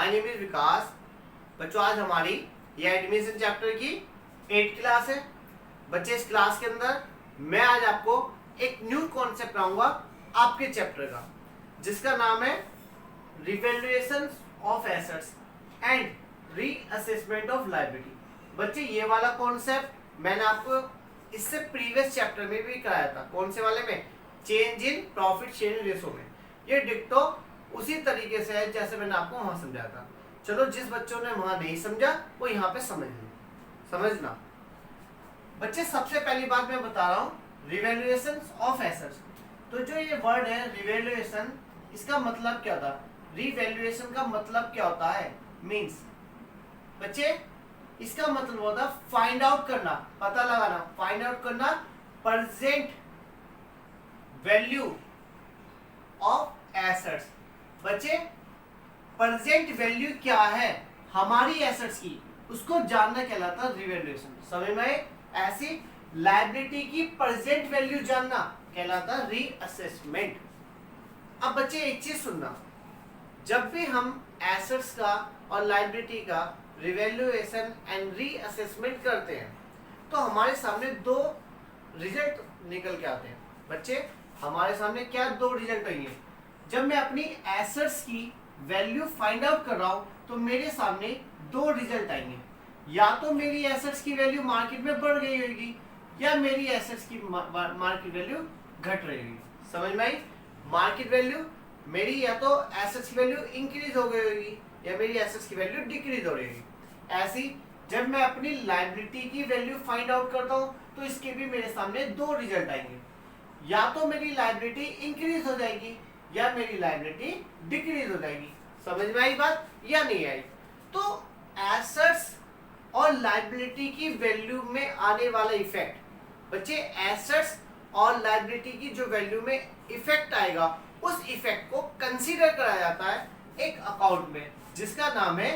My name is विकास। बच्चों आज हमारी ये एडमिशन चैप्टर की 8th क्लास है। बच्चे इस क्लास के अंदर मैं आज आपको एक न्यू कॉन्सेप्ट पढ़ाऊंगा आपके चैप्टर का, जिसका नाम है revaluation of assets and reassessment of liability. बच्चे ये वाला कॉन्सेप्ट मैंने आपको इससे प्रीवियस चैप्टर में भी कराया था। कौन से वाले में? Change in profit sharing ratio में। ये डिक्टो उसी तरीके से है जैसे मैंने आपको वहां समझाया था। चलो जिस बच्चों ने वहां नहीं समझा वो यहाँ पे समझना। बच्चे सबसे पहली बात मैं बता रहा हूँ रिवैल्यूएशन ऑफ एसेट्स। तो जो ये वर्ड है रिवैल्यूएशन, इसका मतलब क्या था? रिवैल्यूएशन का मतलब क्या होता है? मींस बच्चे इसका मतलब होता है फाइंड आउट करना, पता लगाना, फाइंड आउट करना प्रेजेंट वैल्यू ऑफ एसेट्स। बच्चे प्रेजेंट वैल्यू क्या है हमारी एसेट्स की, उसको जानना कहलाता है रिवैल्यूएशन। समझ में? ऐसी लायबिलिटी की प्रेजेंट वैल्यू जानना कहलाता है रीअसेसमेंट। अब बच्चे एक चीज सुनना, जब भी हम एसेट्स का और लायबिलिटी का रिवैल्यूएशन एंड रीअसेसमेंट करते हैं तो हमारे सामने दो रिजल्ट निकल के आते हैं। बच्चे हमारे सामने क्या दो रिजल्ट आएंगे? जब मैं अपनी एसेट्स की वैल्यू फाइंड आउट कर रहा हूं तो मेरे सामने दो रिजल्ट आएंगे। या तो मेरी एसेट्स की वैल्यू मार्केट में बढ़ गई होगी या मेरी एसेट्स की मार्केट वैल्यू घट रही होगी। समझ में आई? मार्केट वैल्यू मेरी या तो एसेट्स की वैल्यू इंक्रीज हो गई होगी या मेरी एसेट्स की वैल्यू डिक्रीज हो रही होगी। ऐसी जब मैं अपनी लायबिलिटी की वैल्यू फाइंड आउट करता हूं तो इसके भी मेरे सामने दो रिजल्ट आएंगे। या तो मेरी लायबिलिटी इंक्रीज हो जाएगी या मेरी लायबिलिटी डिक्रीज हो जाएगी। समझ में आई बात या नहीं आई? तो एसेट्स और लायबिलिटी की वैल्यू में आने वाला इफेक्ट, बच्चे एसेट्स और लायबिलिटी की जो वैल्यू में इफेक्ट आएगा उस इफेक्ट को कंसीडर करा जाता है एक अकाउंट में, जिसका नाम है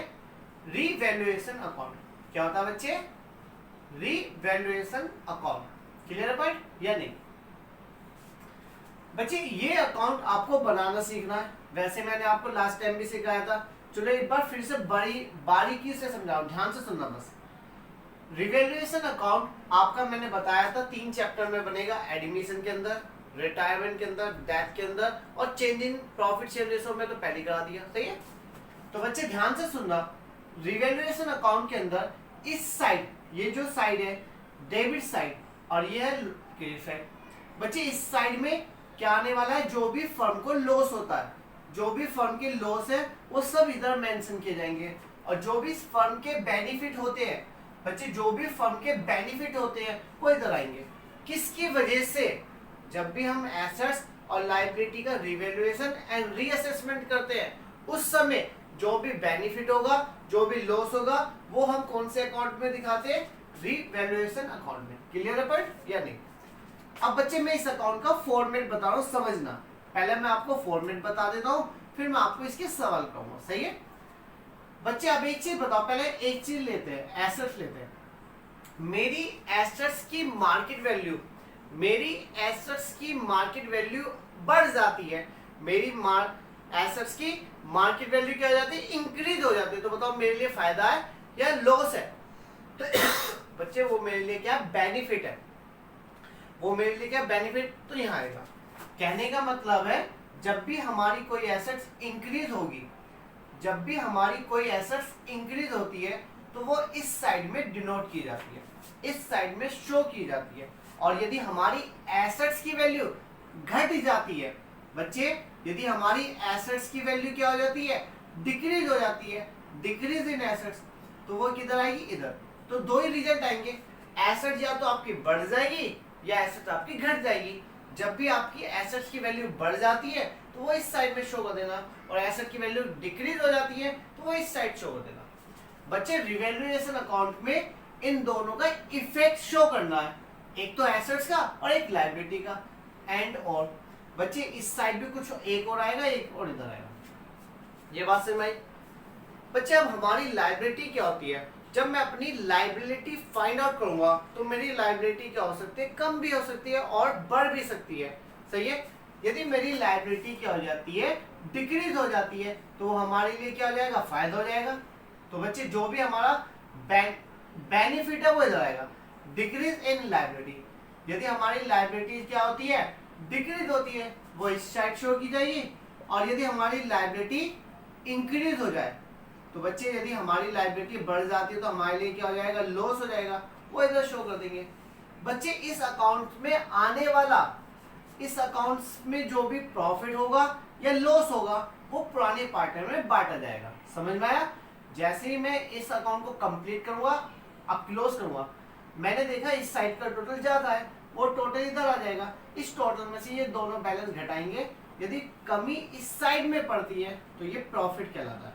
रिवैल्यूएशन अकाउंट। क्या होता है बच्चे? Revaluation account. क्लियर है पॉइंट या नहीं? बच्चे ये अकाउंट आपको बनाना सीखना है। वैसे मैंने आपको लास्ट टाइम भी सिखाया था, चलो एक बार फिर से बारीकी से समझाऊं, ध्यान से सुनना बस। रिवैल्यूएशन अकाउंट आपका मैंने बताया था 3 चैप्टर में बनेगा, एडमिशन के अंदर, रिटायरमेंट के अंदर, डेथ के अंदर और change in profit share ratio में तो पहले करा दिया। सही है? तो बच्चे ध्यान से सुनना, रिवैल्यूएशन अकाउंट के अंदर इस साइड, ये जो साइड है डेबिट साइड और ये है क्रेडिट साइड। बच्चे इस साइड में क्या आने वाला है? जो भी फर्म को लॉस होता है, जो भी फर्म के लॉस है वो सब इधर मेंशन किए जाएंगे। और जो भी फर्म के बेनिफिट होते हैं बच्चे, जो भी फर्म के बेनिफिट होते हैं वो इधर आएंगे। किसकी वजह से? जब भी हम एसेट्स और लायबिलिटी का रिवैल्यूएशन एंड रीअसेसमेंट करते हैं उस समय जो भी बेनिफिट होगा, जो भी लॉस होगा, वो हम कौन से अकाउंट में दिखाते हैं? रिवैल्यूएशन अकाउंट में। क्लियर है पॉइंट या नहीं? अब बच्चे मैं इस अकाउंट का फॉर्मेट बता रहा हूँ, समझना। पहले मैं आपको फॉर्मेट बता देता हूँ, फिर मैं आपको इसके सवाल करूंगा। सही है बच्चे? अब एक चीज बताओ, पहले एक चीज लेते हैं, एसेट्स लेते हैं। मेरी एसेट्स की मार्केट वैल्यू, मेरी एसेट्स की मार्केट वैल्यू बढ़ जाती है, मेरी एसेट्स की मार्केट वैल्यू क्या हो जाती है? इंक्रीज हो जाती है। तो बताओ मेरे लिए फायदा है या लॉस है? तो बच्चे वो मेरे लिए क्या बेनिफिट है? वो मेरे लिए क्या बेनिफिट? तो यहाँ आएगा। कहने का मतलब है जब भी हमारी कोई एसेट्स इंक्रीज होगी, जब भी हमारी कोई एसेट्स इंक्रीज होती है तो वो इस साइड में डिनोट की जाती है, इस साइड में शो की जाती है। और यदि हमारी एसेट्स की वैल्यू घट जाती है बच्चे, यदि हमारी एसेट्स की वैल्यू क्या हो जाती है? डिक्रीज हो जाती है, डिक्रीज इन एसेट्स, तो वो किधर आएगी? इधर। तो दो ही रिजल्ट आएंगे, एसेट्स या तो आपकी बढ़ जाएगी या एसेट्स आपकी घट जाएगी। जब भी आपकी एसेट्स की वैल्यू बढ़ जाती है तो वो इस साइड में शो कर देना, और एसेट की वैल्यू डिक्रीज हो जाती है तो वो इस साइड शो कर देना। बच्चे रिवैल्यूएशन अकाउंट में इन दोनों का इफेक्ट शो करना है, एक तो एसेट्स का और एक लायबिलिटी का। एंड और बच्चे इस साइड भी कुछ एक और आएगा, एक और इधर आएगा। ये बात समझ में आई? बच्चे अब हमारी लायबिलिटी क्या होती है? जब मैं अपनी लायबिलिटी फाइंड आउट करूंगा तो मेरी लायबिलिटी क्या हो सकती है? कम भी हो सकती है और बढ़ भी सकती है। सही है? यदि मेरी लायबिलिटी क्या हो जाती है, डिक्रीज हो जाती है, तो हमारे लिए क्या हो जाएगा, फायदा हो जाएगा। तो बच्चे जो भी हमारा बेनिफिट है वो इधर आएगा, डिक्रीज इन लायबिलिटी। यदि हमारी लायबिलिटी क्या होती है, डिक्रीज होती है, वो इस साइड शो की जाएगी। और यदि हमारी लायबिलिटी इंक्रीज हो जाए, तो बच्चे यदि हमारी लायबिलिटी बढ़ जाती है तो हमारे लिए क्या हो जाएगा, लॉस हो जाएगा, वो इधर शो कर देंगे। बच्चे इस अकाउंट में आने वाला, इस अकाउंट में जो भी प्रॉफिट होगा या लॉस होगा वो पुराने पार्टनर में बांटा जाएगा। समझ में आया? जैसे ही मैं इस अकाउंट को कंप्लीट करूंगा, अब क्लोज करूंगा, मैंने देखा इस साइड का टोटल ज्यादा है, वो टोटल इधर आ जाएगा। इस टोटल में से ये दोनों बैलेंस घटाएंगे, यदि कमी इस साइड में पड़ती है तो ये प्रॉफिट कहलाता है।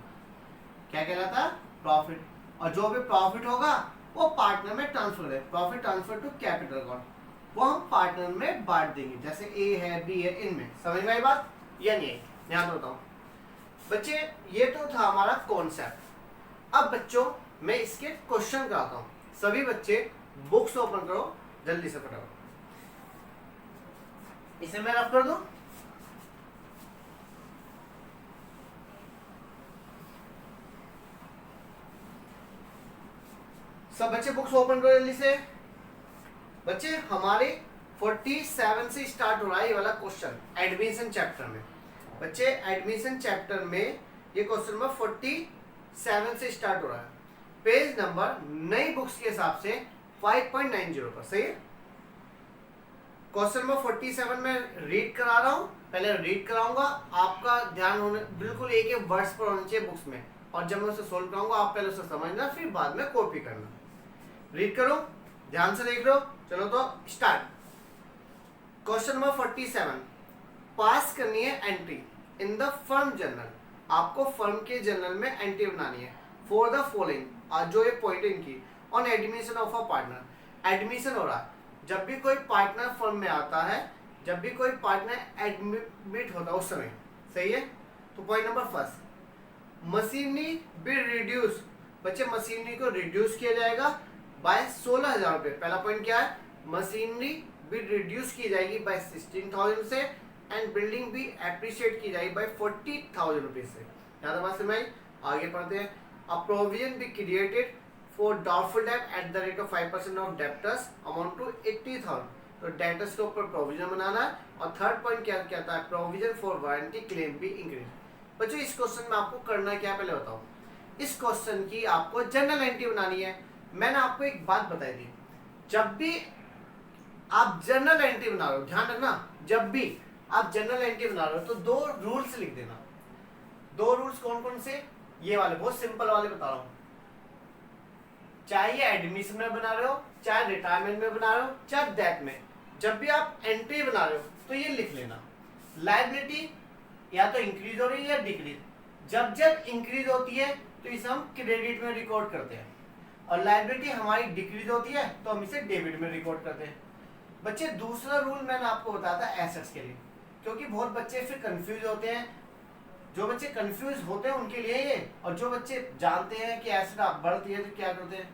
क्या कहलाता है? प्रॉफिट। और जो भी प्रॉफिट होगा वो पार्टनर में ट्रांसफर है, profit transfer to capital account, वो हम पार्टनर में बांट देंगे, जैसे ए है, बी है, इनमें। समझ में आई बात या नहीं? ध्यान दो बताऊं बच्चे, ये तो था हमारा कॉन्सेप्ट। अब बच्चों मैं इसके क्वेश्चन कराता हूं, सभी बच्चे बुक्स ओपन करो जल्दी से फटाफट। इसे मैं रफ कर दूं, सब बच्चे बुक्स ओपन करो जल्दी से। बच्चे हमारे 47 से स्टार्ट हो रहा है ये वाला क्वेश्चन एडमिशन चैप्टर में। बच्चे एडमिशन चैप्टर में ये क्वेश्चन नंबर 47 से स्टार्ट हो रहा है, पेज नंबर नई बुक्स के हिसाब से 5.90 पर। सही है? क्वेश्चन नंबर 47 में रीड करा रहा हूं, पहले रीड कराऊंगा, आपका ध्यान होने बिल्कुल एक एक वर्ड्स पर होना चाहिए बुक्स में, और जब मैं उसे सोल्व कराऊंगा आप पहले उसे समझना, फिर बाद में कॉपी करना। रीड करो, ध्यान से देख लो। चलो तो स्टार्ट। क्वेश्चन नंबर 47, पास करनी है entry in the firm journal. आपको फर्म के जर्नल में एंट्री बनानी है फॉर द फॉलोइंग, जो ये पॉइंट इनकी, on admission of a partner. Admission हो रहा है, जब भी कोई पार्टनर फर्म में आता है, जब भी कोई पार्टनर एडमिट होता है उस समय। सही है? तो point number first, machinery be reduce. बच्चे मशीनरी को रिड्यूस किया जाएगा बाय 16,000 रुपये। पहला पॉइंट क्या है, मशीनरी भी रिड्यूस की जाएगी बाय 16,000 से, एंड बिल्डिंग भी एप्रिशिएट की जाएगी बाय 40,000 रुपीज से। ज्यादा बात समझ आई? आगे पढ़ते हैं। A provision be created for doubtful debt at the rate of 5% of debtors amount to 80,000। तो डेप्टर्स के ऊपर प्रोविजन बनाना है। और थर्ड पॉइंट क्या कहता है, provision for warranty claim be increase. बच्चों इस क्वेश्चन में आपको करना क्या, पहले बताओ। इस क्वेश्चन की आपको जनरल एंट्री बनानी है। मैंने आपको एक बात बताई थी, जब भी आप जनरल एंट्री बना रहे हो, ध्यान रखना, जब भी आप जनरल एंट्री बना रहे हो तो दो रूल्स लिख देना। दो रूल्स कौन कौन से? ये वाले बहुत सिंपल वाले बता रहा हूं। चाहे ये एडमिशन में बना रहे हो, चाहे रिटायरमेंट में बना रहे हो, चाहे डेथ में, जब भी आप एंट्री बना रहे हो तो ये लिख लेना, लायबिलिटी या तो इंक्रीज हो रही है या डिक्रीज। जब जब इंक्रीज होती है तो इसे हम क्रेडिट में रिकॉर्ड करते हैं, और लायबिलिटी हमारी डिक्रीज होती है तो हम इसे डेबिट में रिकॉर्ड करते हैं। बच्चे दूसरा रूल मैंने आपको बताया था एसेट्स के लिए, क्योंकि बहुत बच्चे फिर कंफ्यूज होते हैं। जो बच्चे कंफ्यूज होते हैं उनके लिए ये, और जो बच्चे जानते हैं कि एसेट बढ़ती है तो क्या करते हैं,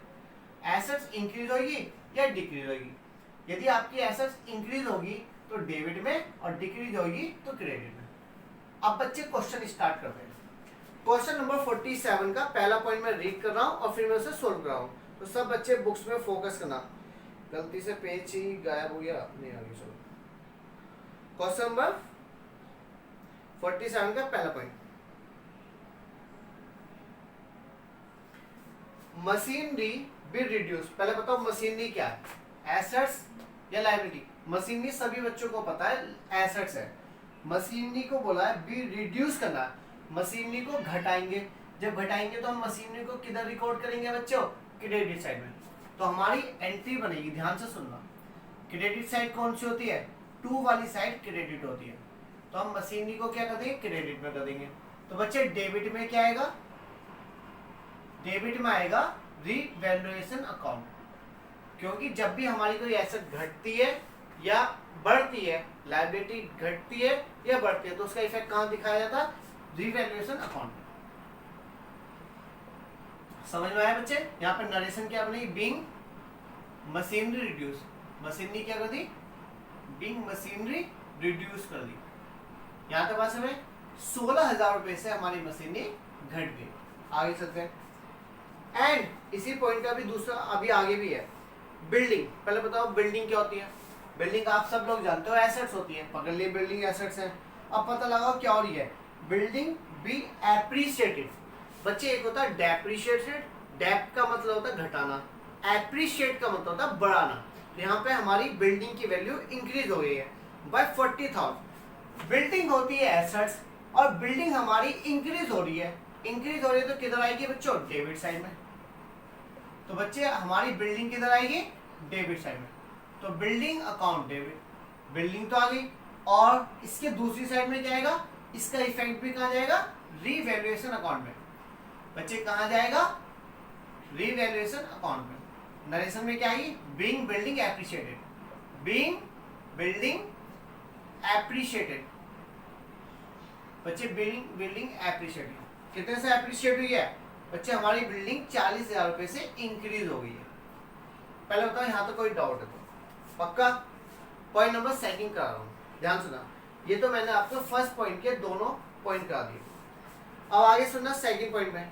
एसेट्स इंक्रीज होगी या डिक्रीज होगी। यदि आपकी एसेट्स इंक्रीज होगी तो डेबिट में, और डिक्रीज होगी तो क्रेडिट में। अब बच्चे क्वेश्चन स्टार्ट करते हैं। क्वेश्चन नंबर 47 का पहला पॉइंट मैं रीड कर रहा हूं और फिर मैं उसे सोल्व कर रहा हूं, तो सब बच्चे बुक्स में फोकस करना। गलती से पेज ही गायब हो गया, नहीं आ गई। चलो क्वेश्चन नंबर 47 का पहला पॉइंट, मशीनरी बी रिड्यूस। पहले बताओ मशीनरी क्या है, एसेट्स या लायबिलिटी? मशीनरी सभी बच्चों को पता है एसेट्स है। मशीनरी को बोला है बी रिड्यूस करना है, मशीनरी को घटाएंगे। जब घटाएंगे तो हम मशीनरी को किधर रिकॉर्ड करेंगे बच्चों, क्रेडिट साइड में। तो हमारी एंट्री बनेगी, ध्यान से सुनना। क्रेडिट साइड कौन सी होती है, 2 वाली साइड क्रेडिट होती है, तो हम मशीनरी को क्या कर देंगे, क्रेडिट में कर देंगे। तो बच्चे डेबिट में क्या आएगा, डेबिट में आएगा रीवैल्यूएशन अकाउंट, क्योंकि जब भी हमारी कोई एसेट घटती है या बढ़ती है, लायबिलिटी घटती है या बढ़ती है, तो उसका इफेक्ट कहां दिखाया जाता है, रीवैल्यूएशन अकाउंट में। समझ में आया बच्चे? यहाँ पे नरेशन क्या बनी, बीइंग मशीनरी रिड्यूस। मशीनरी क्या कर दी, बीइंग मशीनरी रिड्यूस कर दी। यहाँ तक बात समझ। 16,000 रुपए से हमारी मशीनें घट गई। आगे चलते हैं। एंड इसी पॉइंट का भी दूसरा अभी आगे भी है। बिल्डिंग, पहले बताओ बिल्डिंग क्या होती है। बिल्डिंग आप सब लोग जानते हो एसेट्स होती है, पकड़ लिए बिल्डिंग एसेट्स है। अब पता लगाओ क्या हो रही है। Building B appreciated. बच्चे एक होता है डेप्रिशिएटेड, डेप का मतलब होता है घटाना, एप्रिशिएट का मतलब होता है बढ़ाना। तो यहाँ पे हमारी बिल्डिंग की वैल्यू इंक्रीज हो गई है बाय 40,000। बिल्डिंग होती है एसेट्स और बिल्डिंग हमारी इंक्रीज हो रही है। इंक्रीज हो रही है तो किधर आएगी बच्चों, डेबिट साइड में। तो बच्चे हमारी बिल्डिंग किधर आएगी, डेबिट साइड में। तो बिल्डिंग अकाउंट डेबिट, बिल्डिंग तो आ गई। और इसके दूसरी साइड में क्या आएगा, इसका इफेक्ट भी कहाँ जाएगा, रीवैल्यूएशन अकाउंट में। बच्चे कहाँ जाएगा, रीवैल्यूएशन अकाउंट में। नरेशन में क्या आएगी, being building appreciated, being building appreciated. बच्चे बिल्डिंग एप्रिशिएटेड कितने से एप्रिशिएट हुई है बच्चे, हमारी बिल्डिंग 40,000 रुपए से इंक्रीज हो गई है। पहले बताओ यहाँ तो कोई डाउट है तो पक्का। पॉइंट नंबर सेकंड करा रहा हूँ, ध्यान सुना। ये तो मैंने आपको फर्स्ट पॉइंट के दोनों पॉइंट करा दिए। अब आगे सुनना सेकंड पॉइंट में।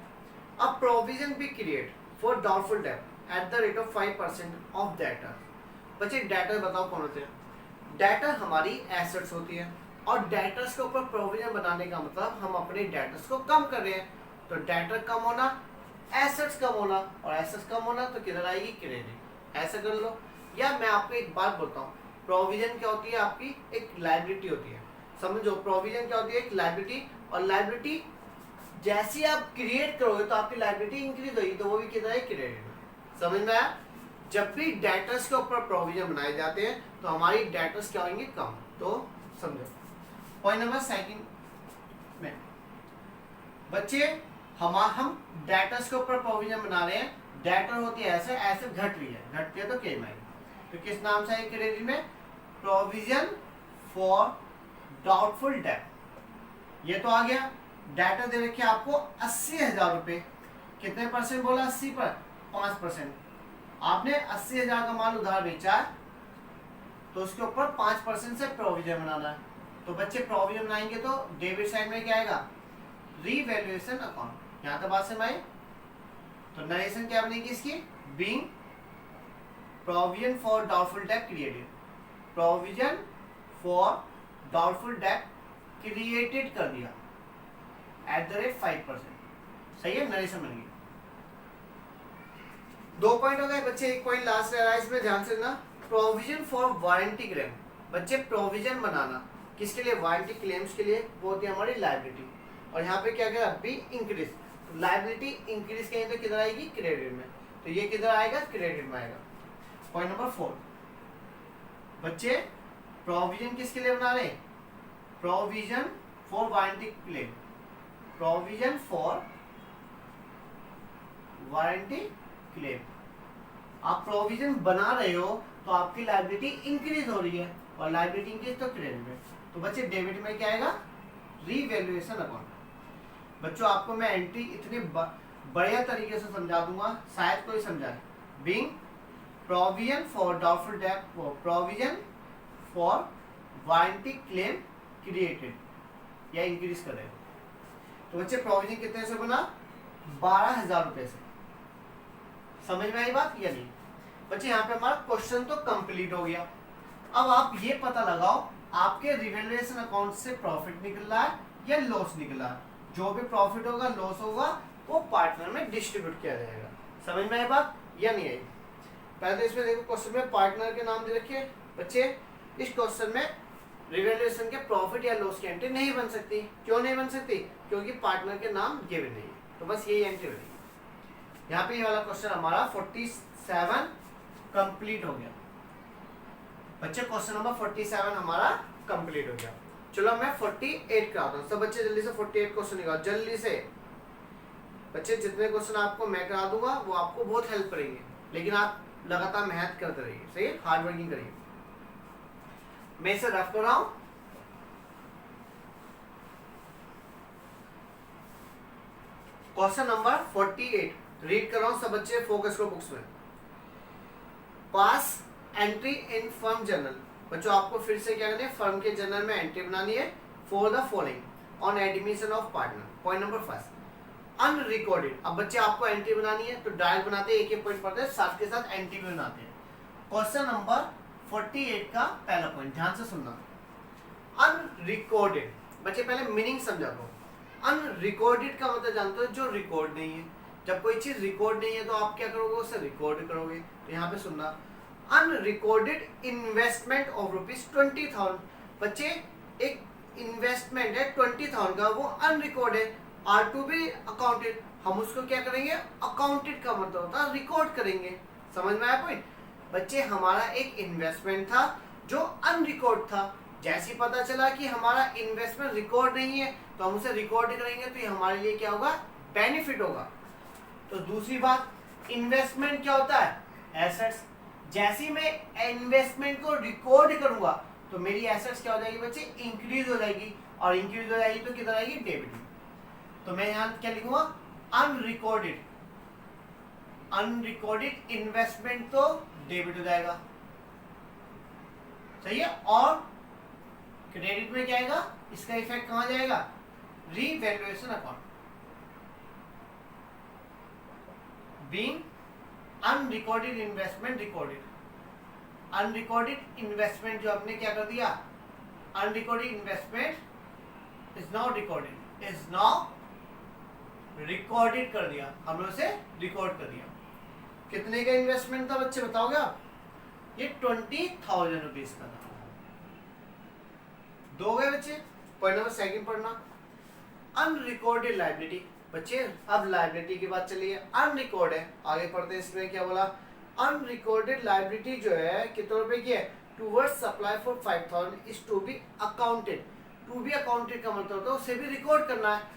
अब provision be create for doubtful debt at the rate of 5% of debtor. बच्चे डेटर बताओ कौन होते हैं। डेटर हमारी एसेट्स होती है और डेटर्स के ऊपर प्रोविजन बनाने का मतलब हम अपने डेटर्स को कम कर रहे हैं। तो डेटर कम होना, एसेट्स कम होना, और एसेट्स कम होना तो किधर आएगी, क्रेडिट। ऐसा कर लो। या मैं आपको एक बात बोलता हूँ, प्रोविजन क्या होती है, आपकी एक लायबिलिटी होती है। समझो प्रोविजन क्या होती है, एक लायबिलिटी। और लायबिलिटी जैसी आप क्रिएट करोगे तो आपकी लायबिलिटी इंक्रीज होगी, तो वो भी किधर है, क्रेडिट में। समझ में आया। जब भी डेटर्स के ऊपर प्रोविजन बनाए जाते हैं तो हमारी डेटर्स क्या होंगे, कम। तो समझो पॉइंट नंबर सेकंड में बच्चे हम डेटर्स के ऊपर प्रोविजन बना रहे हैं। डेटर होती है ऐसे, ऐसे घट रही है, घटती है तो क्लेम आएगी। तो किस नाम से है क्रेडिट में, प्रोविजन फॉर डाउटफुल डेट। ये तो आ गया। डेटर दे रखिए आपको 80,000 रुपए, कितने परसेंट बोला, 80 पर 5%। आपने 80,000 का माल उधार बेचा है तो उसके ऊपर 5% से प्रोविजन बनाना है। तो बच्चे प्रोविजन बनाएंगे तो डेबिट साइड में क्या आएगा, रीवैल्यूएशन अकाउंट। यहाँ तक बात समझ आई। तो नरेशन क्या बनेगी इसकी, being provision for doubtful date created, provision for doubtful date created कर दिया एट द रेट 5%। सही है, नरेशन बन गई। 2 पॉइंट हो गए बच्चे, एक पॉइंट लास्ट रह रहा है इसमें, ध्यान से ना। Provision for warranty claim. बच्चे प्रोविजन बनाना किसके लिए, वारंटी क्लेम्स के लिए, वो होती है हमारी लायबिलिटी। और यहाँ पे क्या क्या बी इंक्रीज, लायबिलिटी इंक्रीज कहें तो किधर आएगी, क्रेडिट में। तो ये किधर आएगा, क्रेडिट में आएगा। पॉइंट नंबर 4 बच्चे प्रोविजन किसके लिए बना रहे हैं, provision for warranty claim, provision for warranty claim. आप प्रोविजन बना रहे हो तो आपकी लायबिलिटी इंक्रीज हो रही है, और लायबिलिटी इंक्रीज तो क्रेडिट में। तो बच्चे डेबिट में क्या आएगा, रीवैल्यूएशन अकाउंट। बच्चों आपको मैं एंट्री इतने बढ़िया तरीके से समझा दूंगा, शायद कोई समझाए। Being provision for doubtful date, provision for warranty claim created या इंक्रीज कर रहे हो। तो बच्चे प्रोविजन कितने से बना, 12,000 रुपए से। समझ में आई बात या नहीं बच्चे। यहाँ पे हमारा क्वेश्चन तो कंप्लीट हो गया। अब आप ये पता लगाओ आपके रिवैल्यूएशन अकाउंट से प्रॉफिट निकल रहा है या लॉस निकल रहा है। जो भी प्रॉफिट होगा, लॉस होगा, वो पार्टनर में डिस्ट्रीब्यूट किया जाएगा। समझ में आई बात या नहीं आई। पहले तो इसमें देखो क्वेश्चन में पार्टनर के नाम दे रखे बच्चे। इस क्वेश्चन में रिवैल्यूएशन के प्रॉफिट या लॉस की एंट्री नहीं बन सकती। क्यों नहीं बन सकती, क्योंकि पार्टनर के नाम गिवन नहीं है। तो बस यही एंट्री बनेगी। यहाँ पे ये वाला क्वेश्चन हमारा 47 कंप्लीट हो गया बच्चे। क्वेश्चन नंबर 47 हमारा कंप्लीट हो गया। चलो मैं 48 कराता हूँ। सब बच्चे जल्दी से 48 क्वेश्चन निकालो जल्दी से। बच्चे जितने क्वेश्चन आपको मैं करा दूंगा वो आपको बहुत हेल्प करेंगे, लेकिन आप लगातार मेहनत करते रहिए, सही है, हार्ड वर्किंग करिए। मैं इसे रफ कर रहा हूँ। क्वेश्चन नंबर 48 रीड कर रहा हूँ, सब बच्चे फोकस करो बुक्स में। पास एंट्री इन फर्म जर्नल। बच्चों आपको फिर से क्या करना है, फर्म के जर्नल में एंट्री बनानी है for the following on admission of partner. Point number first unrecorded. अब बच्चे आपको एंट्री बनानी है तो डायरेक्ट बनाते हैं, एक एक पॉइंट पढ़ते हैं, साथ के साथ एंट्री भी बनाते हैं। क्वेश्चन नंबर 48 का पहला पॉइंट ध्यान से सुनना। अनरिकॉर्डेड बच्चे पहले मीनिंग समझा दो। अनरिकॉर्डेड का मतलब जानते हो जो रिकॉर्ड नहीं है। जब कोई चीज रिकॉर्ड नहीं है तो आप क्या करोगे, उसे रिकॉर्ड करोगे। तो यहाँ पे सुनना, अनरिकॉर्डेड इन्वेस्टमेंट ऑफ ₹20,000। बच्चे एक इन्वेस्टमेंट है 20,000 का, वो अनरिकॉर्ड है, आर टू बी अकाउंटेड। हम उसको क्या करेंगे, अकाउंटेड का मतलब होता है रिकॉर्ड करेंगे। समझ में आया पॉइंट? बच्चे हमारा एक इन्वेस्टमेंट था जो अनरिकॉर्ड था, जैसे ही पता चला कि हमारा इन्वेस्टमेंट रिकॉर्ड नहीं है तो हम उसे रिकॉर्ड करेंगे, तो ये हमारे लिए क्या होगा, बेनिफिट होगा। तो दूसरी बात, इन्वेस्टमेंट क्या होता है, एसेट्स। जैसे ही मैं इन्वेस्टमेंट को रिकॉर्ड करूंगा तो मेरी एसेट्स क्या हो जाएगी बच्चे, इंक्रीज हो जाएगी, और इंक्रीज हो जाएगी तो किधर आएगी, डेबिट में। तो मैं यहाँ क्या लिखूंगा, अनरिकॉर्डेड। अनरिकॉर्डेड इन्वेस्टमेंट तो डेबिट हो जाएगा, सही है। और क्रेडिट में क्या आएगा, इसका इफेक्ट कहां जाएगा, revaluation account. Being unrecorded investment recorded. Unrecorded investment जो हमने क्या कर दिया, unrecorded investment is now recorded, is now recorded कर दिया, हमने उसे रिकॉर्ड कर दिया। कितने का इन्वेस्टमेंट था बच्चे बताओगे आप, ये 20,000 रुपीज का था। दो गए बच्चे। पॉइंट नंबर सेकंड पढ़ना, अनरिकॉर्डेड लायबिलिटी। बच्चे अब लायबिलिटी की बात चलिए, अनरिकॉर्ड है, आगे पढ़ते हैं। इसमें क्या बोला, अनरिकॉर्डेड लायबिलिटी जो है कितने रुपए की है, towards supply for 5,000 is to be accounted. To be accounted का मतलब होता है उसे भी रिकॉर्ड करना है।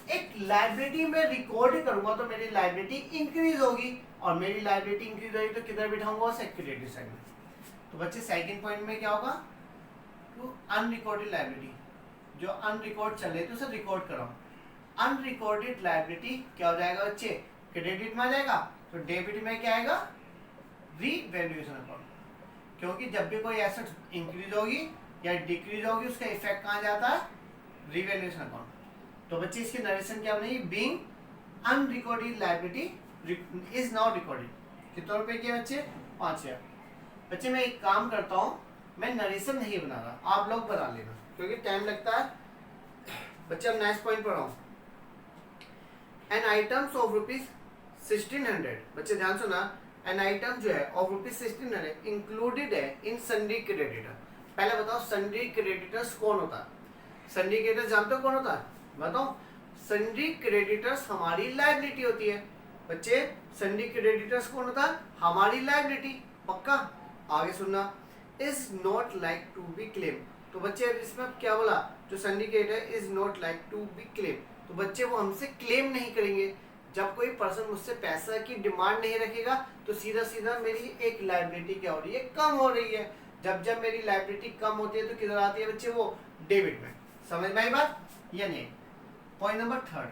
एक लायबिलिटी में रिकॉर्ड करूंगा तो मेरी लायबिलिटी इंक्रीज होगी, और मेरी लायबिलिटी इंक्रीज होगी तो किधर बिठाऊंगा, उसे क्रेडिट साइड में। तो बच्चे सेकंड पॉइंट में क्या होगा, टू अनरिकॉर्डेड लायबिलिटी, जो अनरिकॉर्ड चल रही थी उसे रिकॉर्ड कराओ। अनरिकॉर्डेड लायबिलिटी क्या हो जाएगा बच्चे, क्रेडिट में आ जाएगा, तो डेबिट में क्या आएगा, रीवैल्यूएशन अकाउंट। क्योंकि जब भी कोई एसेट इंक्रीज होगी या डिक्रीज होगी उसका इफेक्ट कहाँ जाता है, रीवैल्यूएशन अकाउंट। तो बच्चे इसकी नरेशन क्या बनेगी, being unrecorded liability is now recorded. कितने रुपए की है बच्चे, 5,000। बच्चे मैं एक काम करता हूँ, मैं नरेशन नहीं बना रहा, आप लोग बना लेना क्योंकि टाइम लगता है। बच्चे अब नेक्स्ट पॉइंट पर आऊँ, एन आइटम्स ऑफ ₹1600। बच्चे ध्यान सुना, एन आइटम जो है ऑफ ₹1600 इंक्लूडेड है इन सन्ड्री क्रेडिटर। पहले बताओ सन्ड्री क्रेडिटर्स कौन होता है, सन्ड्री क्रेडिटर्स जानते हो कौन होता है, बताओ। सन्ड्री क्रेडिटर्स हमारी लायबिलिटी होती है। बच्चे सन्ड्री क्रेडिटर्स कौन होता है, हमारी लायबिलिटी, पक्का। आगे सुनना, is not like to be claim. तो बच्चे इसमें क्या बोला, जो sundry creditor is not like to be claim, तो बच्चे वो हमसे क्लेम नहीं करेंगे। जब कोई पर्सन मुझसे पैसा की डिमांड नहीं रखेगा तो सीधा सीधा मेरी एक लायबिलिटी क्या हो रही है, कम हो रही है। जब जब मेरी लायबिलिटी कम होती है तो किधर आती है बच्चे, वो डेबिट में। समझ में आई बात या नहीं। पॉइंट नंबर थर्ड,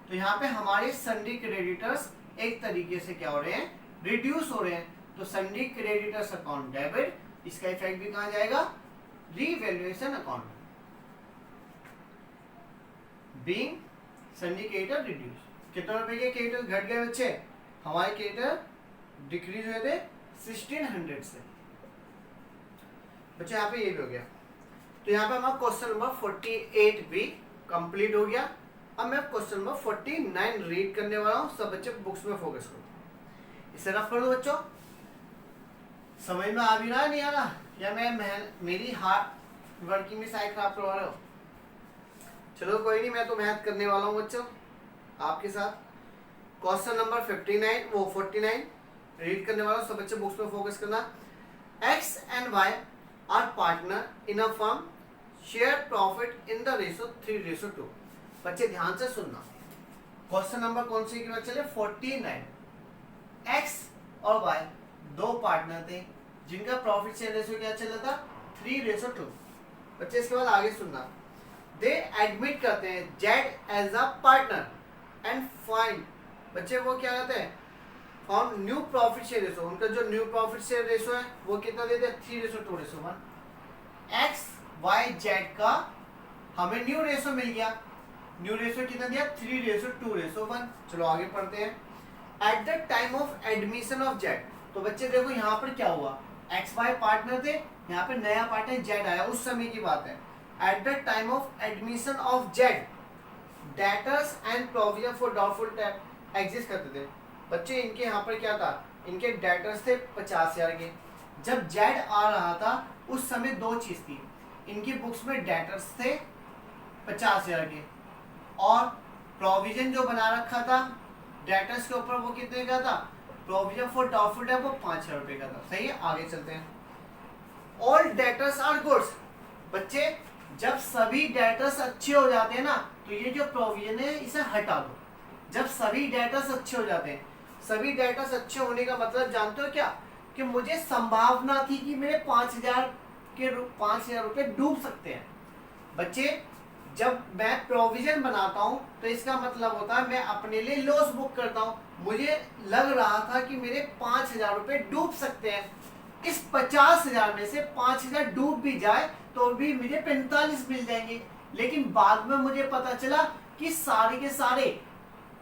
तो यहाँ पे हमारे सन्ड्री क्रेडिटर्स एक तरीके से क्या हो रहे हैं, रिड्यूस हो रहे हैं। तो सन्ड्री क्रेडिटर्स अकाउंट डेबिट, इसका इफेक्ट भी कहाँ जाएगा, revaluation account. Being sundry creditor reduce. कितने रुपए के क्रेडिटर घट गए बच्चे, हमारे क्रेडिटर डिक्रीज हुए थे 1600 से। बच्चे यहाँ पे ये भी हो गया। तो यहाँ पे हमारा क्वेश्चन नंबर 48 भी कंप्लीट हो गया। अब मैं क्वेश्चन नंबर 49 रीड करने वाला हूँ। सब बच्चे बुक्स में फोकस करो, इसे रफ कर दो बच्चों। समझ में आ भी रहा है, नहीं आ रहा, या मैं मेरी हार्ड वर्किंग में साइड खराब करवा रहे हो। चलो कोई नहीं, मैं तो मेहनत करने वाला हूँ बच्चों आपके साथ। क्वेश्चन नंबर 49 रीड करने वाला हूँ। सब बच्चे बुक्स में फोकस करना। X and Y are partner in a firm, share profit in the ratio 3:2। बच्चे ध्यान से सुनना, क्वेश्चन नंबर कौन सी की बात चले, 49। X और Y दो पार्टनर थे जिनका प्रॉफिट शेयर रेशियो क्या चल रहा था, 3:2। बच्चे इसके बाद आगे सुनना, दे एडमिट करते हैं Z as a partner and find. बच्चे वो क्या कहते हैं, found new profit share ratio. उनका जो न्यू प्रॉफिट शेयर रेशियो है वो कितना देते हैं, 3:2:1। एक्स वाई जेड का हमें न्यू रेशो मिल गया। न्यू रेशो कितना दिया? 3:2:1। चलो आगे पढ़ते हैं। Eight the time of admission of Z, तो बच्चे देखो यहाँ पर क्या हुआ, एक्स वाई पार्टनर थे, यहाँ पे नया पार्टनर जेड आया, उस समय की बात है। Eight the time of admission of Z debtors and provision for doubtful date exist करते थे। बच्चे इनके यहाँ पर क्या था, इनके डेटर्स थे 50,000 के। जब जेड आ रहा था उस समय दो चीज थी, इनकी बुक्स में डेटर्स थे 50,000 के, और प्रोविजन जो बना रखा था डेटर्स के ऊपर वो कितने का था, प्रोविजन फॉर डाउटफुल डेट वो 5,000 रुपए का था। सही है, आगे चलते हैं। ऑल डेटर्स आर गुड्स, बच्चे जब सभी डेटर्स अच्छे हो जाते हैं ना, तो ये जो प्रोविजन है इसे हटा दो। जब सभी डेटर्स अच्छे हो जाते हैं, सभी डेटर्स अच्छे होने का मतलब जानते हो क्या, कि मुझे संभावना थी कि मेरे 5,000 रुपए डूब सकते हैं। बच्चे जब मैं प्रोविजन बनाता हूं तो इसका मतलब होता है मैं अपने लिए लॉस बुक करता हूं। मुझे लग रहा था कि मेरे 5,000 रुपए डूब सकते हैं, इस 50,000 में से 5,000 डूब भी जाए तो भी मुझे 45 मिल जाएंगे। लेकिन बाद में मुझे पता चला कि सारे के सारे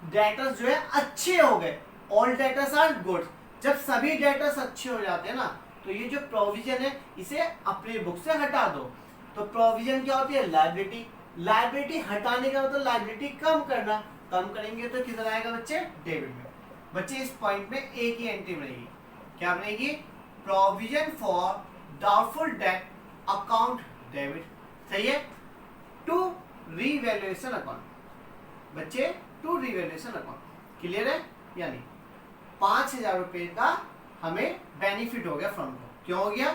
डेटर्स जो है अच्छे हो गए। All debtors are good. जब सभी डेटर्स अच्छे हो जाते हैं ना, तो ये जो प्रोविजन है इसे अपनी बुक से हटा दो। तो प्रोविजन क्या होती है, लायबिलिटी। लायबिलिटी हटाने का मतलब लायबिलिटी कम करना, कम करेंगे तो कितना आएगा बच्चे, डेबिट में। बच्चे इस पॉइंट में एक ही एंट्री बनेगी, क्या बनेगी, provision for doubtful date account debit. सही है, टू रीवैल्यूएशन अकाउंट। बच्चे टू रीवैल्यूएशन अकाउंट, क्लियर है या नहीं। 5,000 रुपए का हमें बेनिफिट हो गया फर्म को। क्यों हो गया,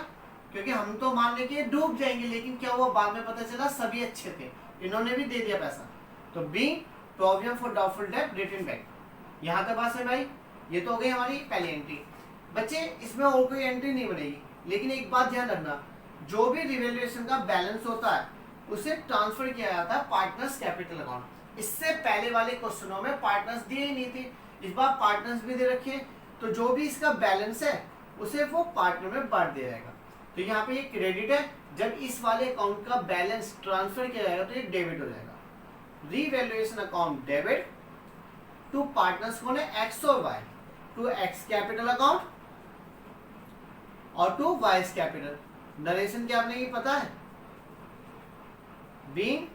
क्योंकि हम तो मान लें कि डूब जाएंगे, लेकिन क्या हुआ, बाद में पता चला सभी अच्छे थे, इन्होंने भी दे दिया पैसा। तो being provision for doubtful debt written back. यहाँ तक बात है भाई, ये तो हो गई हमारी पहली एंट्री। बच्चे इसमें और कोई एंट्री नहीं बनेगी, लेकिन एक बात ध्यान रखना, जो भी रिवैल्यूएशन का बैलेंस होता है उसे ट्रांसफर किया जाता है पार्टनर्स कैपिटल अकाउंट। इससे पहले वाले क्वेश्चनों में पार्टनर्स दिए ही नहीं थे, इस बार पार्टनर्स भी दे रखे, तो जो भी इसका बैलेंस है उसे वो पार्टनर में बांट दिया जाएगा। तो यहाँ पे ये क्रेडिट है, जब इस वाले अकाउंट का बैलेंस ट्रांसफर किया जाएगा तो ये डेबिट हो जाएगा। Revaluation account debit to partners कौन है, एक्स और Y, to X capital account और टू वाई कैपिटल। नरेशन क्या आपने ये पता है, being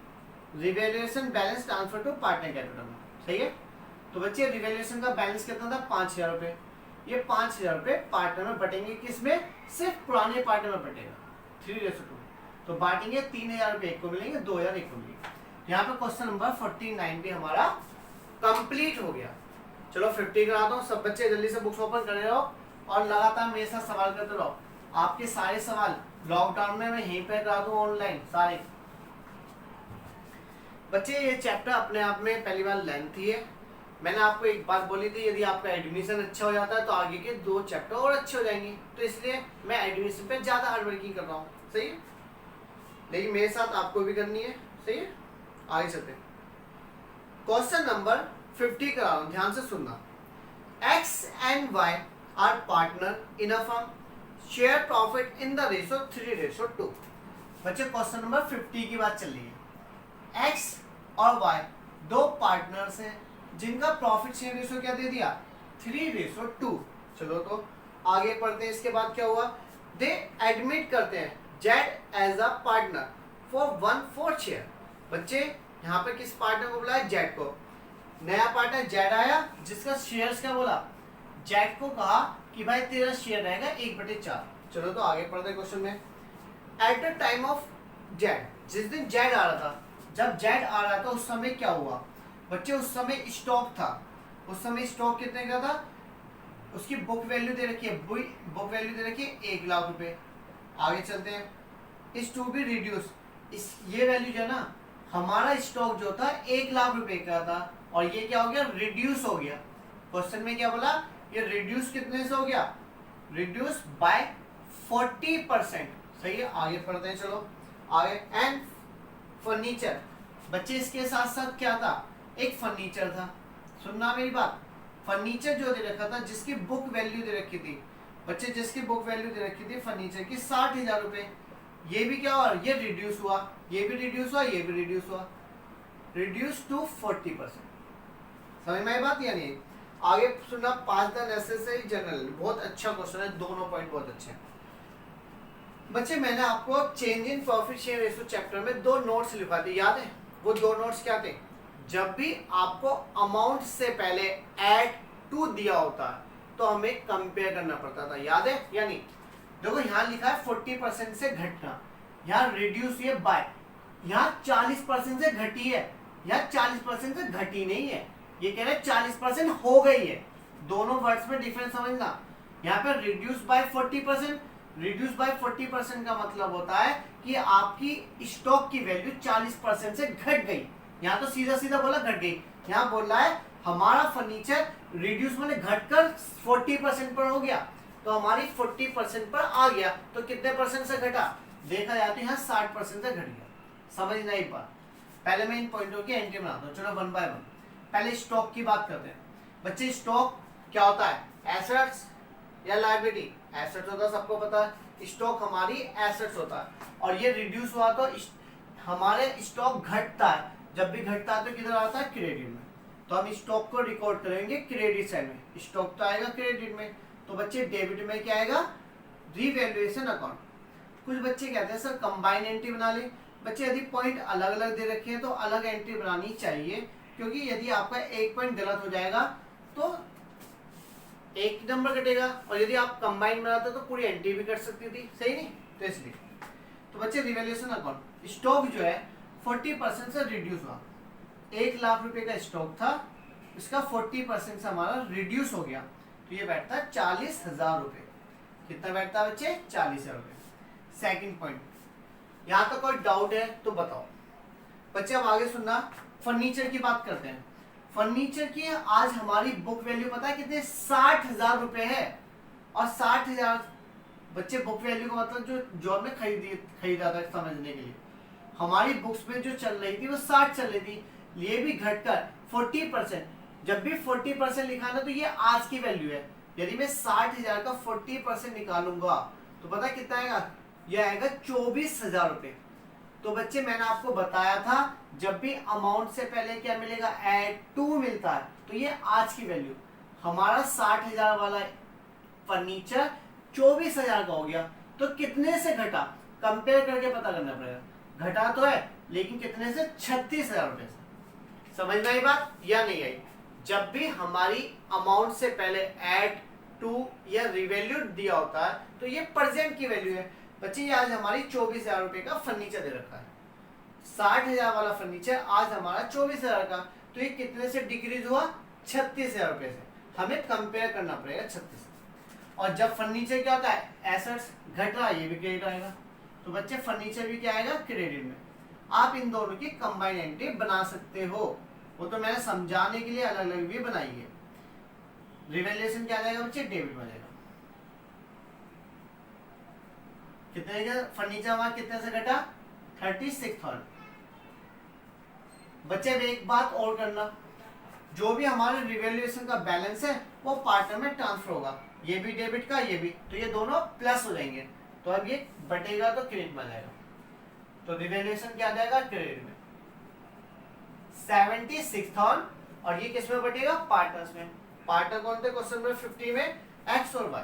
revaluation balance transfer to partner capital. सही है, तो बच्चे रिवैल्यूएशन का बैलेंस कितना था, 5,000 रुपए। ये 5,000 रुपए पार्टनर में बटेंगे, किसमें, सिर्फ पुराने पार्टनर में बटेगा 3:2। तो बांटेंगे 3,000 रुपए एक को मिलेंगे, 2,000 एक को मिलेंगे। यहाँ पे क्वेश्चन नंबर 49 भी हमारा कंप्लीट हो गया। चलो 50 कराता हूँ, सब बच्चे जल्दी से बुक्स ओपन करे रहो और लगातार मेरे साथ सवाल करते रहो। आपके सारे सवाल लॉकडाउन में मैं यहीं पे करा दूँ ऑनलाइन सारे। बच्चे ये चैप्टर अपने आप में पहली बार लेंथी है। मैंने आपको एक बात बोली थी, यदि आपका एडमिशन अच्छा हो जाता है तो आगे के 2 चैप्टर और अच्छे हो जाएंगे, तो इसलिए मैं एडमिशन पे ज्यादा हार्ड वर्किंग कर रहा हूँ। सही है, लेकिन मेरे साथ आपको भी करनी है। सही है, आगे चलते हैं। क्वेश्चन नंबर 50 करा रहा हूँ, ध्यान से सुनना। X and Y are partner in a firm, share profit in the ratio 3:2। बच्चे क्वेश्चन नंबर 50 की बात चल रही है। एक्स और वाई दो पार्टनर्स हैं जिनका प्रॉफिट शेयर रेशो क्या दे दिया, 3:2। चलो तो आगे पढ़ते हैं। इसके बाद क्या हुआ, दे एडमिट करते हैं Z as a partner for 1/4 share. बच्चे यहाँ पे किस पार्टनर को बुलाया, जेड को। नया पार्टनर जेड आया, जिसका शेयर्स क्या बोला, जेड को कहा कि भाई तेरा शेयर रहेगा 1/4। चलो तो आगे पढ़ते हैं क्वेश्चन में। Eight the time of Z, जिस दिन जेड आ रहा था, जब जेड आ रहा था उस समय क्या हुआ बच्चे, उस समय स्टॉक था। उस समय स्टॉक कितने का था, उसकी बुक वैल्यू दे रखी है, बुक वैल्यू दे रखी है 1 लाख रुपए। आगे चलते हैं। इस टू बी रिड्यूस, इस ये वैल्यू जो है ना, हमारा स्टॉक जो था 1 लाख रुपए का था और ये क्या हो गया, रिड्यूस हो गया। क्वेश्चन में क्या बोला, ये रिड्यूस कितने से हो गया, रिड्यूस बाय 40%। सही है, आगे पढ़ते हैं। चलो आगे। एंड फर्नीचर, बच्चे इसके साथ साथ क्या था, एक फर्नीचर था। सुनना मेरी बात, फर्नीचर जो दे रखा था, जिसकी बुक वैल्यू दे रखी थी बच्चे, जिसकी बुक वैल्यू दे रखी थी फर्नीचर की 60,000 रुपए, ये भी क्या हुआ, ये रिड्यूस हुआ, ये भी रिड्यूस हुआ, ये भी रिड्यूस हुआ, रिड्यूस टू 40%। समझ में आई बात या नहीं? आगे सुनना, पास द नेसेसरी जनरल, बहुत अच्छा क्वेश्चन है, दोनों पॉइंट बहुत अच्छे हैं बच्चे। मैंने आपको change in profit share ratio chapter में 2 नोट्स लिखवा थे, याद है? वो 2 नोट्स क्या थे? जब भी आपको अमाउंट से पहले ऐड टू दिया होता है तो हमें कंपेयर करना पड़ता था, याद है या नहीं? देखो यहाँ लिखा है 40% से घटना, यहाँ रिड्यूस ये बाय, यहाँ 40% से घटी है, यहाँ 40% से घटी नहीं है, ये कह रहे हैं 40% हो गई है। दोनों वर्ड्स में डिफरेंस समझना। यहाँ पे रिड्यूस बाय 40%, रिड्यूस बाय 40% का मतलब होता है कि आपकी स्टॉक की वैल्यू 40% से घट गई। यहाँ तो सीधा सीधा बोला घट गई, यहाँ बोल रहा है हमारा फर्नीचर रिड्यूस मैंने घटकर 40% पर हो गया, तो हमारी 40% पर आ गया, तो कितने परसेंट से घटा? देखा जाए तो यहाँ 60% से घट गया। समझना एक बात। पहले मैं इन पॉइंटों की एंट्री बनाता हूँ, चलो 1 बाय 1। पहले स्टॉक की बात करते हैं बच्चे। स्टॉक क्या होता है? एसेट्स या लायबिलिटी? एसेट्स होता है, सबको पता है। स्टॉक हमारी एसेट्स होता है, और ये रिड्यूस हुआ तो हमारे स्टॉक घटता है। जब भी घटता है तो किधर आता है? क्रेडिट में। तो हम स्टॉक को रिकॉर्ड करेंगे क्रेडिट साइड में, स्टॉक तो आएगा क्रेडिट में। तो बच्चे डेबिट में क्या आएगा? Revaluation account. कुछ बच्चे कहते हैं सर कंबाइन एंट्री बना ले। बच्चे यदि पॉइंट अलग अलग दे रखे हैं तो अलग एंट्री बनानी चाहिए, क्योंकि यदि आपका एक पॉइंट गलत हो जाएगा तो एक नंबर कटेगा, और यदि आप कंबाइन बनाते तो पूरी एंट्री भी कट सकती थी, सही नहीं? तो इसलिए तो बच्चे रिवैल्यूएशन अकाउंट, स्टॉक जो है 40% से रिड्यूस हुआ। 1 लाख रुपए का स्टॉक था, इसका 40% से हमारा रिड्यूस हो गया, तो ये बैठता है 40,000 रुपए। कितना बैठता है बच्चे? 40,000 रुपए। सेकंड पॉइंट, यहाँ तो कोई डाउट है तो बताओ बच्चे। अब आगे सुनना, फर्नीचर की बात करते हैं। फर्नीचर की आज हमारी बुक वैल्यू पता है कितने? 60,000 रुपए है। और 60,000 बच्चे बुक वैल्यू का मतलब जो जॉब में खरीदा था, समझने के लिए हमारी बुक्स में जो चल रही थी वो 60 चल रही थी, ये भी घटकर 40%। जब भी 40% लिखा ना तो ये आज की वैल्यू है। यदि मैं 60,000 का 40% निकालूंगा तो पता कितना आएगा? ये आएगा 24,000 रुपए। तो बच्चे मैंने आपको बताया था जब भी अमाउंट से पहले क्या मिलेगा? ऐड टू मिलता है, तो ये आज की वैल्यू। हमारा 60,000 वाला फर्नीचर 24,000 का हो गया, तो कितने से घटा? कंपेयर करके पता करना पड़ेगा। घटा तो है लेकिन कितने से? 36,000 रुपए से। समझ में आई बात या नहीं आई? जब भी हमारी अमाउंट से पहले ऐड टू या रिवैल्यू दिया होता है तो ये प्रेजेंट की वैल्यू है। बच्चे ये आज हमारी 24,000 रुपए का फर्नीचर दे रखा है, 60,000 वाला फर्नीचर आज हमारा 24,000 का, तो ये कितने से डिक्रीज हुआ? 36,000 रुपए से। हमें कंपेयर करना पड़ेगा 36। और जब फर्नीचर क्या होता है? एसेट्स घट रहा है, ये भी क्रेडिट आएगा, तो बच्चे फर्नीचर भी क्या आएगा? क्रेडिट में। आप इन दोनों की कंबाइन एंट्री बना सकते हो, वो तो मैंने समझाने के लिए अलग अलग भी बनाई है। रिवैल्यूएशन क्या जाएगा बच्चे? डेबिट में जाएगा। कितने का फर्नीचर हमारा कितने से घटा? 36,000। बच्चे एक बात और करना, जो भी हमारे रिवैल्यूएशन का बैलेंस है वो पार्टनर में ट्रांसफर होगा, ये भी डेबिट का ये भी, तो ये दोनों प्लस हो जाएंगे, तो अब ये बटेगा तो क्रेडिट में जाएगा। तो रिवैल्यूएशन क्या आ जाएगा? क्रेडिट में 76,000, और ये किस में बटेगा? पार्टनर्स में। पार्टनर कौन थे क्वेश्चन नंबर 50 में? एक्स और वाई।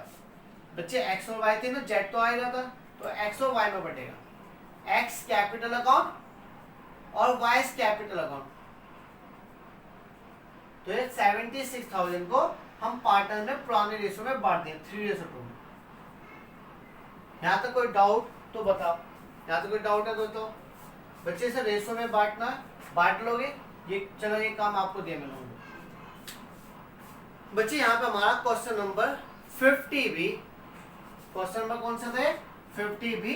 बच्चे एक्स और वाई थे ना, जेड तो आ रहा था, तो एक्स और वाई में बटेगा। एक्स कैपिटल अकाउंट और वाई कैपिटल अकाउंट। तो ये 76,000 को हम पार्टनर में पुराने रेशो में बांट दें, 3:2 में। यहाँ तक कोई डाउट तो बताओ, यहाँ तक कोई डाउट है तो बच्चे से रेशो में बांटना, बांट लोगे ये। चलो ये काम आपको दिया मैंने बच्चे। यहाँ पे हमारा क्वेश्चन नंबर 50 भी, क्वेश्चन नंबर कौन सा था? 50 भी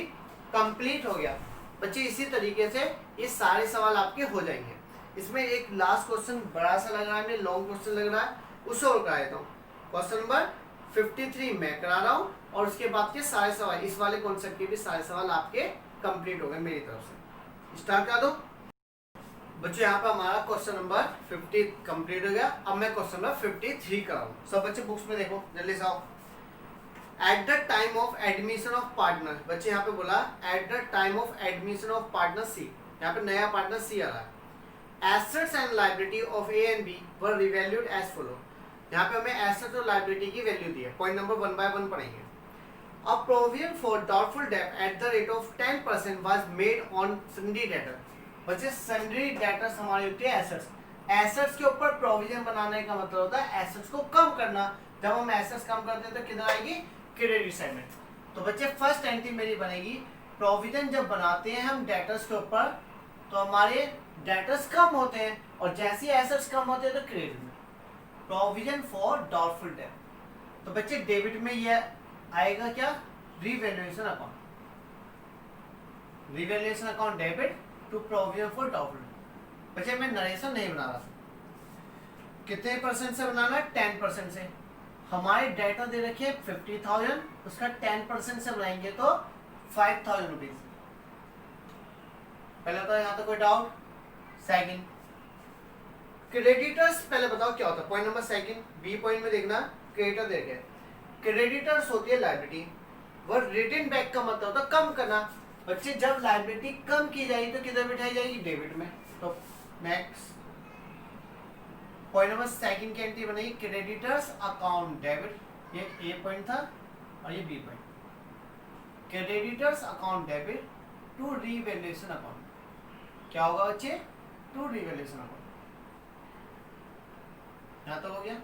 कंप्लीट हो गया बच्चे। इसी तरीके से ये सारे सवाल आपके हो जाएंगे। इसमें एक लास्ट क्वेश्चन बड़ा सा लग रहा है, लॉन्ग क्वेश्चन लग रहा है, उसे और करा देता हूँ। क्वेश्चन नंबर 53 मैं करा रहा हूँ, और उसके बाद के सारे सवाल, इस वाले कॉन्सेप्ट के भी सारे सवाल आपके कंप्लीट हो गए मेरी तरफ से। स्टार्ट कर दो बच्चों। यहाँ पे हमारा क्वेश्चन नंबर 50 कंप्लीट हो गया। अब मैं क्वेश्चन नंबर 53 कराऊँ। सब बच्चे बुक्स में देखो, जल्दी से आओ। At the time of admission of partner, बच्चे यहाँ पे बोला at the time of admission of partner C, यहाँ पे नया पार्टनर सी आ रहा है। Assets and liability of A and B were revalued as follow, यहाँ पे हमें एसेट्स और लायबिलिटी की वैल्यू दी है। पॉइंट नंबर 1 बाय 1 पढ़ेंगे। A provision for doubtful debt at the rate of 10% was made on sundry debtor, बच्चे sundry debtors हमारी होती है एसेट्स। एसेट्स के ऊपर प्रोविजन बनाने का मतलब होता है एसेट्स को कम करना। जब हम एसेट्स कम करते हैं तो किधर आएगी, क्रेडिट साइड में। तो बच्चे फर्स्ट एंट्री मेरी बनेगी, प्रोविजन जब बनाते हैं हम डेटर्स के ऊपर तो हमारे डेटर्स कम होते हैं, और जैसे एसेट्स कम होते हैं तो क्रेडिट में। प्रोविजन फॉर डाउटफुल डेट, तो बच्चे डेबिट में ये आएगा क्या, revaluation account. Revaluation account debit to provision for doubtful. बच्चे मैं नरेशन नहीं बना रहा, कितने परसेंट से बनाना है, 10% से। हमारे डेटा दे रखे 50,000, उसका 10% से बनाएंगे तो 5,000 रुपीज। पहले बताओ यहाँ तो कोई डाउट। सेकंड, क्रेडिटर्स पहले बताओ क्या होता है। Point number second, B point में देखना, क्रेडिटर दे रखे। क्रेडिटर्स होती है लायबिलिटी, वो रिटर्न बैक का मतलब होता है कम करना। बच्चे जब लायबिलिटी कम की जाएगी तो किधर बिठाई जाएगी, डेबिट में। तो नेक्स्ट पॉइंट नंबर सेकंड की एंट्री बनेगी क्रेडिटर्स अकाउंट डेबिट, ये ए पॉइंट था और ये B point. Creditors account debit to revaluation account, क्या होगा बच्चे, टू रिवैल्यूएशन अकाउंट। यहाँ तो हो गया।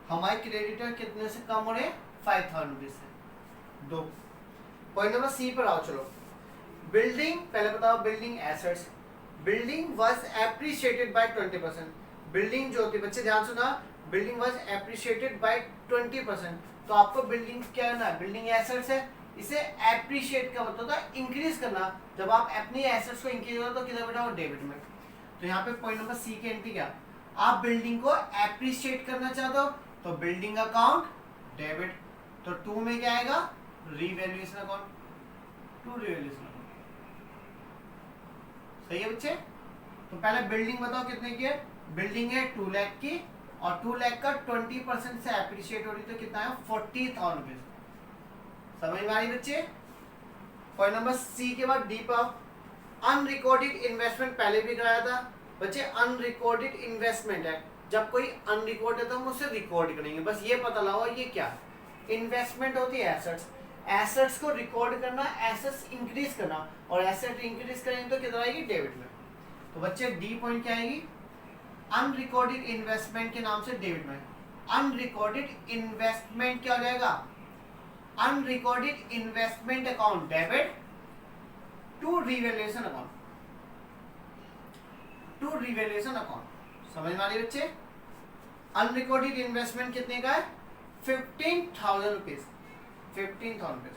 हमारे क्रेडिटर कितने से कम हो रहे हैं, 5,000 रुपीज से। 2 पॉइंट नंबर सी पर आओ। चलो बिल्डिंग पहले बताओ, building assets, building was appreciated by 20%। Building जो होती है बच्चे ध्यान सुना, बिल्डिंग वाज एप्रिशिएटेड बाय 20%। तो आपको बिल्डिंग क्या करना है, बिल्डिंग एसेट्स है, इसे एप्रिशिएट का मतलब होता है इंक्रीज करना। जब आप अपनी एसेट्स को इंक्रीज करो तो किधर बैठा हो, डेबिट में। तो यहाँ पे पॉइंट नंबर सी की एंट्री क्या, आप बिल्डिंग को एप्रिशिएट करना चाहते हो तो बिल्डिंग अकाउंट डेबिट। तो 2 में क्या आएगा, revaluation account, to revaluation account. सही है बच्चे। तो पहले बिल्डिंग बताओ कितने की है, बिल्डिंग है 2 लाख की, और 2 लाख का 20% से एप्रिशिएट हो रही तो कितना है, 40,000 रुपीज। समझ में आ रही बच्चे। पॉइंट नंबर सी के बाद डी पर अनरिकॉर्डेड इन्वेस्टमेंट पहले भी कराया था बच्चे। अनरिकॉर्डेड इन्वेस्टमेंट है, जब कोई अनरिकॉर्ड है तो हम उसे रिकॉर्ड करेंगे। बस ये पता लगाओ ये क्या है। इन्वेस्टमेंट होती है एसेट्स, एसेट्स को रिकॉर्ड करना, एसेट्स इंक्रीज करना, और एसेट इंक्रीज करेंगे तो कितना आएगी, डेबिट में। तो बच्चे डी पॉइंट क्या आएगी, अनरिकॉर्डेड इन्वेस्टमेंट के नाम से डेबिट में। अनरिकॉर्डेड इन्वेस्टमेंट क्या हो जाएगा, unrecorded investment account debit to revaluation account, to revaluation account. समझ में आ रही बच्चे। अनरिकॉर्डेड इन्वेस्टमेंट कितने का है, 15,000 रुपीज, 15,000 रुपीज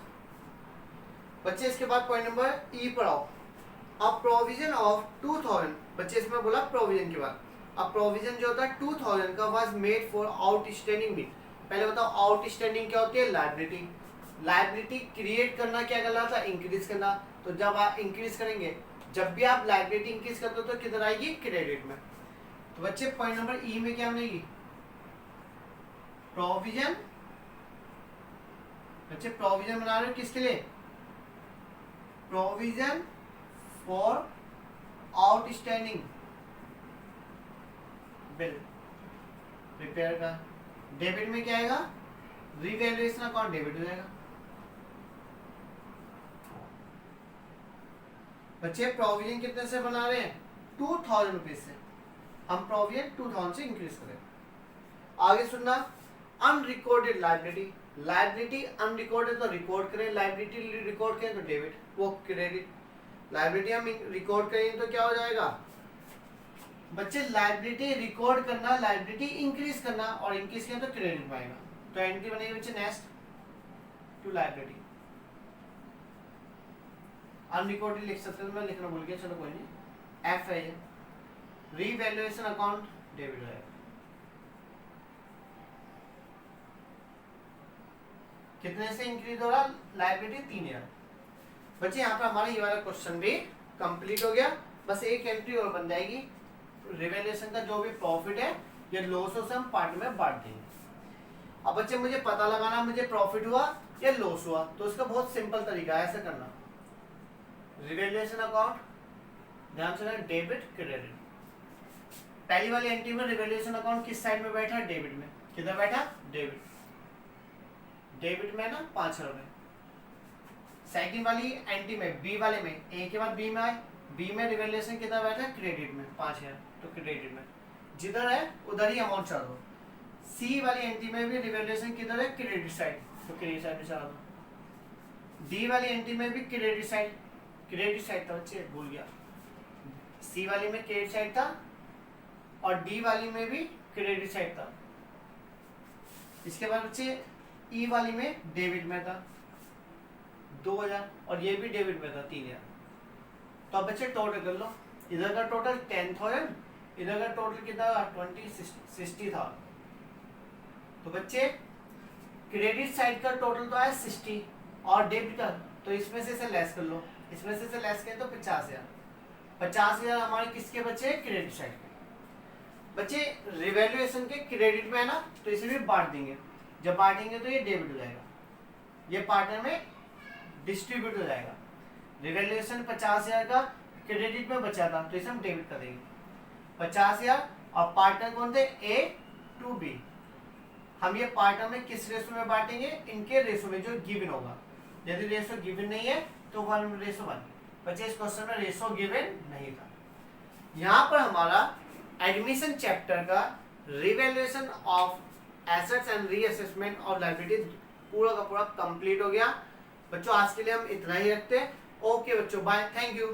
बच्चे। इसके बाद पॉइंट नंबर ई पर आओ। अब प्रोविजन ऑफ 2,000 बच्चे, इसमें बोला प्रोविजन के बाद। अब प्रोविजन जो होता है 2,000 का was made for outstanding bill. पहले बताओ आउटस्टैंडिंग क्या होती है, लायबिलिटी। लायबिलिटी क्रिएट करना क्या कहलाता है, इंक्रीज करना। तो जब आप इंक्रीज करेंगे, जब भी आप लायबिलिटी इंक्रीज करते हो तो किधर आएगी, क्रेडिट में। तो बच्चे पॉइंट नंबर ई में क्या बनेगी, प्रोविजन। बच्चे प्रोविजन बना रहे हो किसके लिए, provision for outstanding bill, repair का। डेबिट में क्या आएगा, रिवैल्यूएशन अकाउंट डेबिट हो जाएगा। बच्चे प्रोविजन कितने से बना रहे हैं, 2,000 रुपीज से। हम प्रोविजन 2,000 से इंक्रीज करें। आगे सुनना, अनरिकॉर्डेड लायबिलिटी। लायबिलिटी अनरिकॉर्डेड तो रिकॉर्ड करें, लायबिलिटी रिकॉर्ड करें तो डेबिट, वो क्रेडिट। लायबिलिटी हम रिकॉर्ड करेंगे तो क्या हो जाएगा बच्चे, लायबिलिटी रिकॉर्ड करना, लायबिलिटी इंक्रीज करना, और इंक्रीज किया तो क्रेडिट में आएगा। तो एंट्री बनेगी बच्चे नेक्स्ट टू लायबिलिटी। अनरिकॉर्डेड लिख सकते हो, मैं लिखना भूल गया, चलो कोई नहीं। एफ है ये, रीवैल्यूएशन अकाउंट डेबिट है। कितने से इंक्रीज हो रहा, लायबिलिटी 3,000। बच्चे यहाँ पर हमारा ये वाला क्वेश्चन भी कंप्लीट हो गया। बस एक एंट्री और बन जाएगी, रिवैल्यूएशन का जो भी प्रॉफिट है ये लॉस से हम पार्ट में बांट देंगे। अब बच्चे मुझे पता लगाना, मुझे प्रॉफिट हुआ या लॉस हुआ, तो उसका बहुत सिंपल तरीका है ऐसा करना। रिवैल्यूएशन अकाउंट, ध्यान से डेबिट क्रेडिट। पहली वाली एंट्री में रिवैल्यूएशन अकाउंट किस साइड में बैठा है? डेबिट में। किधर बैठा? डेबिट। डेबिट में ना 5,000 रुपए। सेकंड वाली एंट्री में बी वाले में, ए के बाद बी में आए, बी में रिवैल्यूएशन किधर बैठा है? क्रेडिट में 5,000, तो क्रेडिट में जिधर है उधर ही अमाउंट चढ़ा दो। सी वाली एंट्री में भी रिवैल्यूएशन किधर है? क्रेडिट साइड, तो क्रेडिट साइड में चढ़ा दो। डी वाली एंट्री में भी क्रेडिट साइड, क्रेडिट साइड था बच्चे, भूल गया। सी वाली में क्रेडिट साइड था और डी वाली में भी क्रेडिट साइड था। इसके बाद बच्चे ई वाली में डेबिट में था 2,000 और ये भी डेबिट में था 3,000। तो अब बच्चे टोटल कर लो, इधर का टोटल 10,000, इधर का टोटल कितना? 60 था। तो बच्चे क्रेडिट साइड का टोटल तो आया 60 और डेबिट का, तो इसमें से इसे लेस कर लो, इसमें से इसे लेस करें तो 50,000। 50,000 हमारे किसके बच्चे? क्रेडिट साइड के। बच्चे रिवैल्यूएशन के क्रेडिट में है ना, तो इसे भी बांट देंगे। जब बांटेंगे तो ये डेबिट हो जाएगा, ये पार्टनर में डिस्ट्रीब्यूट हो जाएगा। रिवैल्यूएशन 50,000 का क्रेडिट में बचा था, तो इसे हम डेबिट कर देंगे 50,000। और पार्टनर कौन थे? ए टू बी। हम ये पार्टनर में किस रेशो में बांटेंगे? इनके रेशो में जो गिवन होगा। यदि रेशो गिवन नहीं है तो 1:1। बच्चे इस क्वेश्चन में रेशो गिवन नहीं था। यहाँ पर हमारा एडमिशन चैप्टर का revaluation of assets and reassessment of liabilities पूरा का पूरा कंप्लीट हो गया। बच्चों आज के लिए हम इतना ही रखते हैं। ओके बच्चों, बाय, थैंक यू।